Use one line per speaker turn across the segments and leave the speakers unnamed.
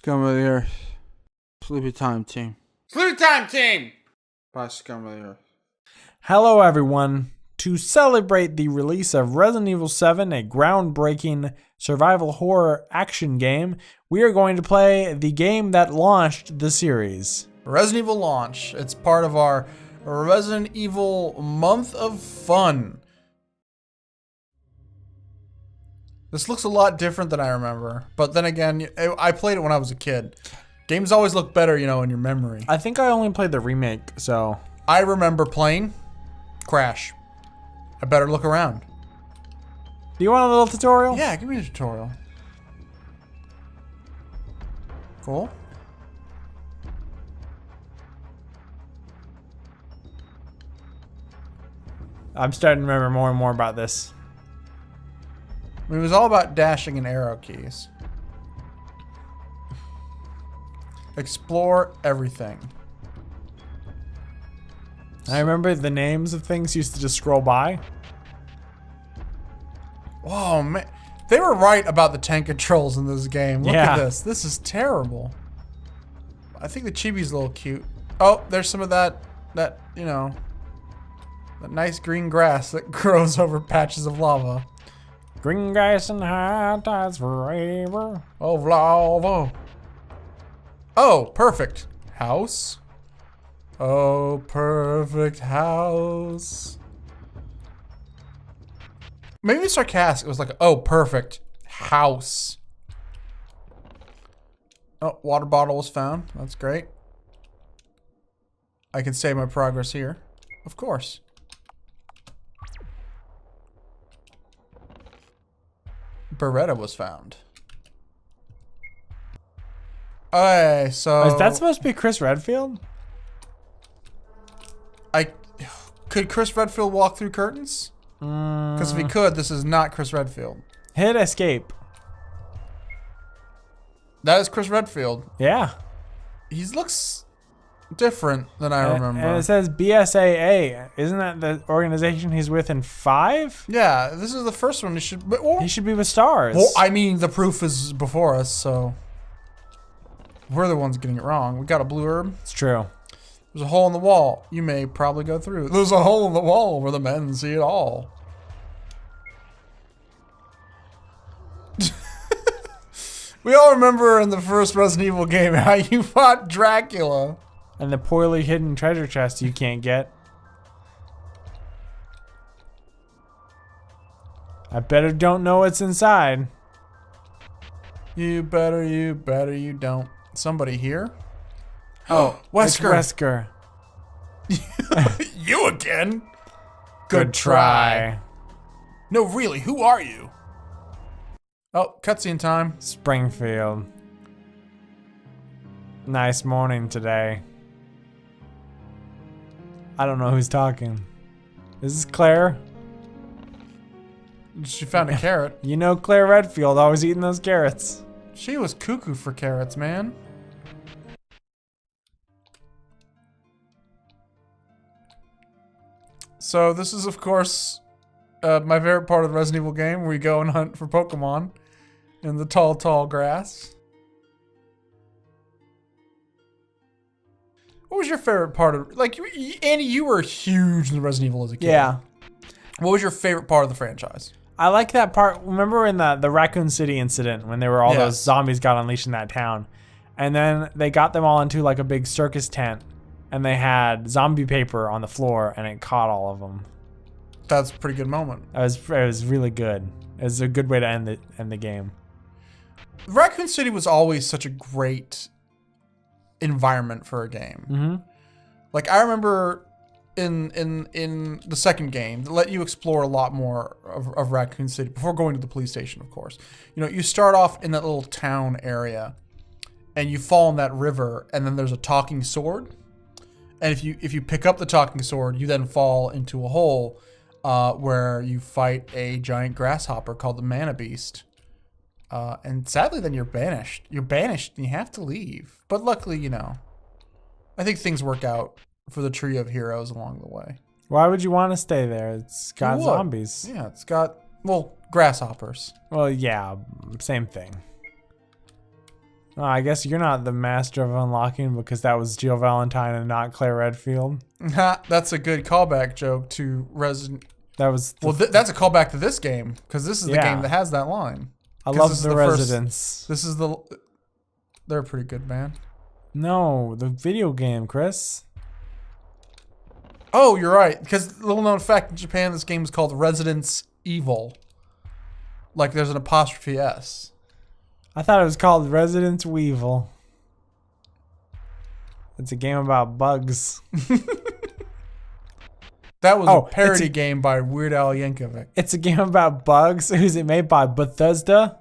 Scum of the Earth. Sleepy Time Team.
Sleepy Time Team!
By Scum of the Earth.
Hello, everyone. To celebrate the release of Resident Evil 7, a groundbreaking survival horror action game, we are going to play the game that launched the series.
Resident Evil launch. It's part of our Resident Evil month of fun. This looks a lot different than I remember. But then again, I played it when I was a kid. Games always look better, you know, in your memory.
I think I only played the remake, so...
I remember playing Crash. I better look around.
Do you want a little tutorial?
Yeah, give me a tutorial. Cool.
I'm starting to remember more and more about this.
It was all about dashing and arrow keys. Explore everything.
I remember the names of things used to just scroll by.
Whoa, man. They were right about the tank controls in this game. Look
Yeah.
at this. This is terrible. I think the chibi's a little cute. Oh, there's some of that, you know, that nice green grass that grows over patches of lava.
Green grass and high tides forever.
Oh, lava. Oh, perfect. House. Oh, perfect house. Maybe sarcastic. It was like, oh, perfect house. Oh, water bottle was found. That's great. I can save my progress here. Of course. Beretta was found. Okay, so...
Is that supposed to be Chris Redfield?
Could Chris Redfield walk through curtains? Because if he could, this is not Chris Redfield.
Hit escape.
That is Chris Redfield.
Yeah.
He looks different than I remember.
And it says BSAA. Isn't that the organization he's with in 5?
Yeah, this is the first one. He should
be with stars.
Well, I mean, the proof is before us, so we're the ones getting it wrong. We got a blue herb.
It's true.
There's a hole in the wall. You may probably go through. There's a hole in the wall where the men see it all. We all remember in the first Resident Evil game how you fought Dracula.
And the poorly hidden treasure chest you can't get. I better don't know what's inside.
You better you don't. Somebody here?
Oh,
Wesker.
It's Wesker.
You again?
Good try.
No, really, who are you? Oh, cutscene time.
Springfield. Nice morning today. I don't know who's talking. Is this Claire?
She found a carrot.
You know Claire Redfield always eating those carrots.
She was cuckoo for carrots, man. So this is, of course, my favorite part of the Resident Evil game, where you go and hunt for Pokemon in the tall, tall grass. What was your favorite part of, like, Andy, you were huge in the Resident Evil as a kid.
Yeah.
What was your favorite part of the franchise?
I like that part. Remember in the Raccoon City incident when there were all
Yes.
those zombies got unleashed in that town? And then they got them all into like a big circus tent and they had zombie paper on the floor and it caught all of them.
That's a pretty good moment.
It was really good. It was a good way to end the game.
Raccoon City was always such a great environment for a game.
Mm-hmm.
Like, I remember in the second game, they let you explore a lot more of Raccoon City before going to the police station, of course. You know, you start off in that little town area and you fall in that river and then there's a talking sword. And if you pick up the talking sword, you then fall into a hole where you fight a giant grasshopper called the Mana Beast. And sadly, then you're banished. You're banished and you have to leave. But luckily, you know, I think things work out for the trio of heroes along the way.
Why would you want to stay there? It's got zombies.
Yeah, it's got, well, grasshoppers.
Well, yeah, same thing. Oh, I guess you're not the master of unlocking because that was Jill Valentine and not Claire Redfield.
That's a good callback joke to Resident.
That was.
Well, that's a callback to this game because this is the game that has that line.
I love the Residents.
This is the. They're pretty good, man.
No, the video game, Chris.
Oh, you're right. Because little known fact in Japan, this game is called Residence Evil. Like there's an apostrophe S.
I thought it was called Resident Weevil. It's a game about bugs.
That was a parody game by Weird Al Yankovic.
It's a game about bugs. Who's it made by? Bethesda?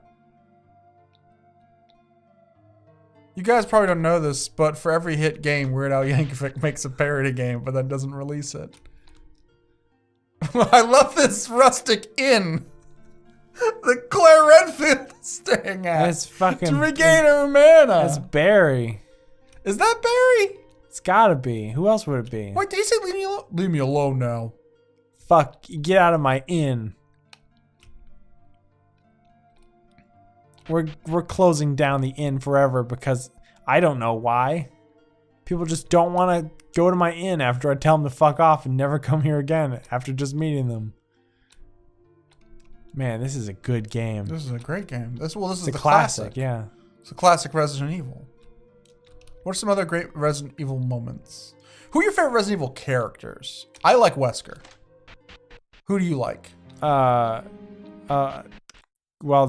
You guys probably don't know this, but for every hit game, Weird Al Yankovic makes a parody game, but then doesn't release it. I love this rustic inn that Claire Redfield is staying at.
It's fucking
to regain her mana.
It's Barry.
Is that Barry?
It's gotta be. Who else would it be?
Wait, did you say leave me alone? Leave me alone now.
Fuck, get out of my inn. We're closing down the inn forever because I don't know why. People just don't want to go to my inn after I tell them to fuck off and never come here again after just meeting them. Man, this is a good game.
This is a great game. This is
a
the
classic. Yeah.
It's a classic Resident Evil. What are some other great Resident Evil moments? Who are your favorite Resident Evil characters? I like Wesker. Who do you like?
Well,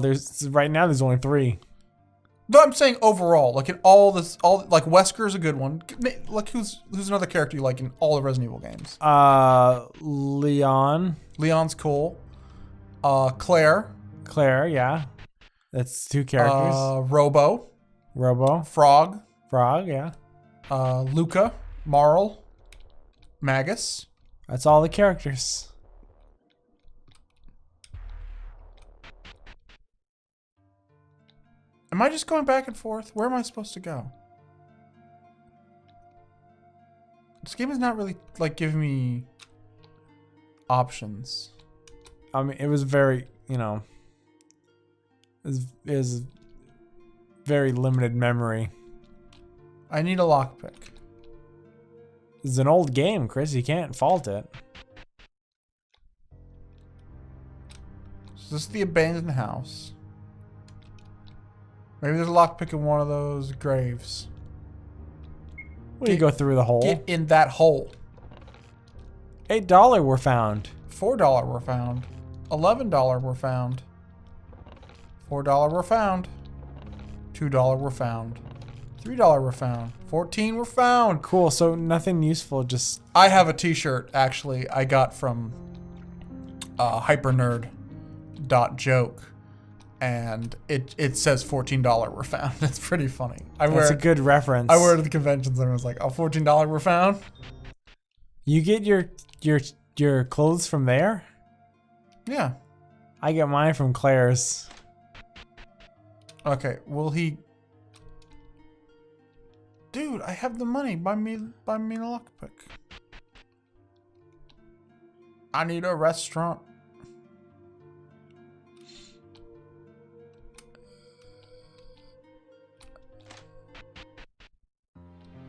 right now there's only 3.
No, I'm saying overall, like in like Wesker's a good one. Like who's another character you like in all the Resident Evil games?
Leon.
Leon's cool. Claire,
yeah. That's 2 characters.
Robo, Frog,
yeah.
Luca, Marl, Magus.
That's all the characters.
Am I just going back and forth? Where am I supposed to go? This game is not really like giving me options.
I mean, it was very, it was very limited memory.
I need a lockpick.
It's an old game, Chris. You can't fault it.
So this is the abandoned house. Maybe there's a lockpick in one of those graves.
You go through the hole.
Get in that hole.
$8 were found.
$4 were found. $11 were found. $4 were found. $2 were found. $3 were found. 14 were found.
Cool. So nothing useful. Just
I have a T-shirt actually. I got from hypernerd.joke. And it says $14 were found. That's pretty funny.
That's a good reference.
I wear it to the conventions and I was like, oh, $14 were found?
You get your clothes from there?
Yeah.
I get mine from Claire's.
Okay, will he... Dude, I have the money. Buy me a lockpick. I need a restaurant.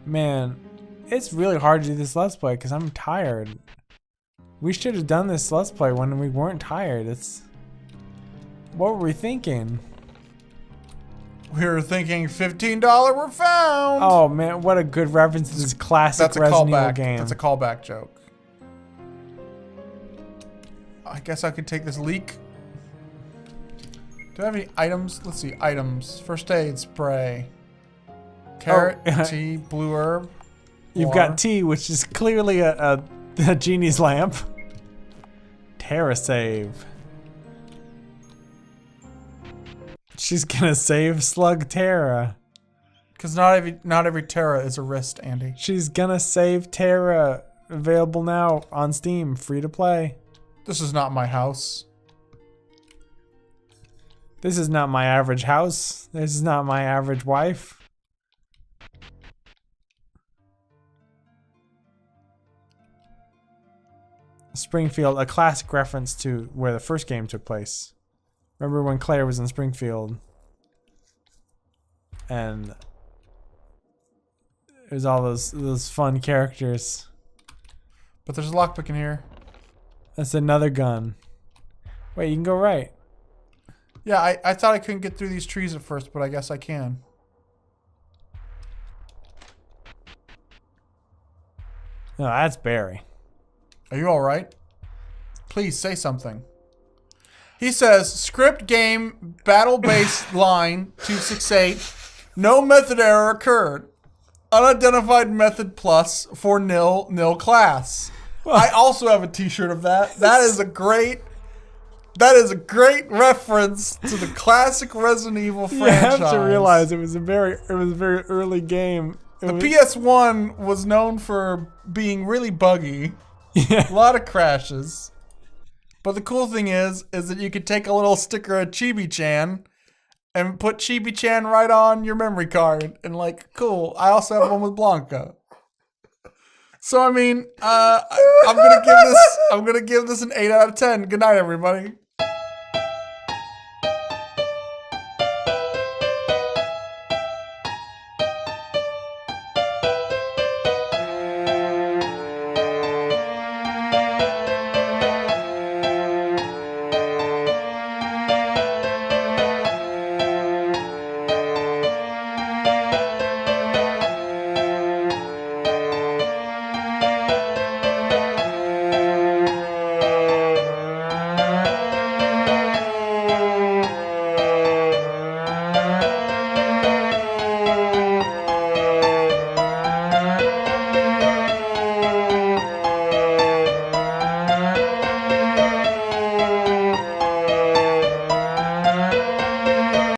Man, it's really hard to do this Let's Play because I'm tired. We should have done this Let's Play when we weren't tired. What were we thinking?
We were thinking $15 were found.
Oh man, what a good reference to this classic Resident Evil game.
That's a callback joke. I guess I could take this leak. Do I have any items? Let's see, items. First aid spray. Carrot, tea, blue herb.
You've
water.
got tea, which is clearly a genie's lamp. Terra save. She's gonna save Slug Terra.
Because not every Terra is a wrist, Andy.
She's gonna save Terra. Available now on Steam, free to play.
This is not my house.
This is not my average house. This is not my average wife. Springfield, a classic reference to where the first game took place. Remember when Claire was in Springfield? and there's all those fun characters.
But there's a lockpick in here.
That's another gun. Wait, you can go right.
Yeah, I thought I couldn't get through these trees at first, but I guess I can.
No, that's Barry.
Are you all right? Please say something. He says, script game battle base line 268. No method error occurred. Unidentified method plus for nil class. I also have a t-shirt of that. That is a great reference to the classic Resident Evil franchise.
You have to realize it was a very early game.
The PS1 was known for being really buggy.
Yeah.
A lot of crashes. But the cool thing is that you could take a little sticker of Chibi-chan and put Chibi-chan right on your memory card. And like, cool. I also have one with Blanca. So I mean, I'm gonna give this an 8 out of 10. Good night, everybody.